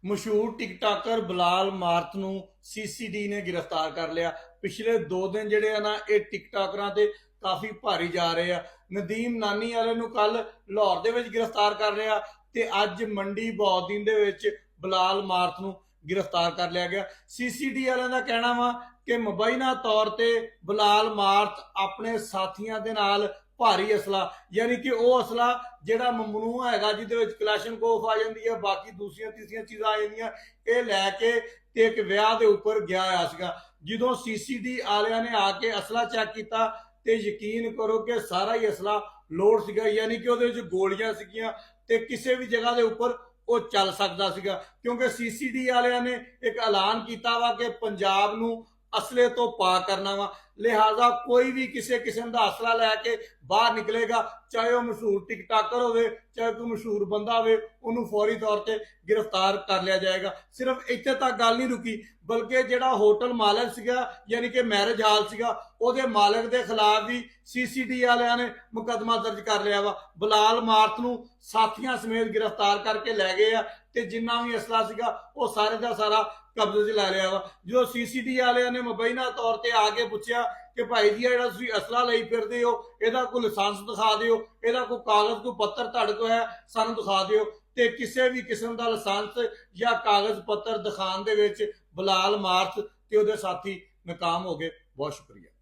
मशहूर TikToker Bilal math ਨੂੰ CCD ਨੇ गिरफ्तार कर लिया। पिछले 2 दिन ਜਿਹੜੇ ਆ ਨਾ ਇਹ ਟਿਕਟॉकਰਾਂ ਤੇ ਕਾਫੀ ਭਾਰੀ ਜਾ ਰਹੇ ਆ। ਨਦੀਮ ਨਾਨੀ ਵਾਲੇ ਨੂੰ ਕੱਲ ਲਾਹੌਰ ਦੇ ਵਿੱਚ गिरफ्तार कर लिया ਤੇ ਅੱਜ ਮੰਡੀ ਬੌਦੀਨ ਦੇ ਵਿੱਚ ਬਿਲਾਲ ਮਾਰਥ ਨੂੰ गिरफ्तार कर लिया गया। सीसीडी वालों का कहना वा कि मुबैना तौर पर बिलाल मार्थ अपने साथियों के नाल भारी असला यानी कि वह असला जिहड़ा ममनू हैगा जिहदे विच कलैशनकोफ आ जाती है, बाकी दूसरिया तीसरिया चीज़ां आ जांदियां, ये लैके ते एक विआह दे उपर गया होया सीगा। जदों सीसीडी वालियां ने आके असला चैक किया तो यकीन करो कि सारा ही असला लोड सीगा, यानी कि उहदे विच गोलियां सीगियां ते किसी भी जगह के उपर वो चल सकता सीगा, क्योंकि सीसीडी वालियां ने एक ऐलान किया वा कि पंजाब नूं असले तो पा करना वा, लिहाजा कोई भी किसी किस्म का असला लैके बाहर निकलेगा, चाहे वह मशहूर टिकटॉकर हो, चाहे कोई मशहूर बंदा हो, उन्होंने फौरी तौर पर गिरफ्तार कर लिया जाएगा। सिर्फ इत्थे तक गल नहीं रुकी, बल्कि जिहड़ा होटल मालक सीगा यानी कि मैरिज हाल सीगा उहदे मालक के खिलाफ भी सीसीडी वालियां ने मुकदमा दर्ज कर लिया वा। बिलाल मार्थ नूं साथियां समेत गिरफ्तार करके लै गए आ ते जिन्ना भी असला सीगा वो सारे का सारा कब्जे च लै लिया वा। जो सीसीडी वालियां ने मुबैना तौर पर आके पूछा कि भाई जी जिहड़ा तुसीं असला लई फिरदे हो इहदा कोई लाइसेंस दिखा दिओ, इहदा कोई कागज कोई पत्तर तुहाडे कोल है सानूं दिखा दिओ, ते किसी भी किस्म का लाइसेंस या कागज पत्तर दिखाने दे विच बिलाल मार्थ ते उहदे साथी नाकाम हो गए। बहुत शुक्रिया।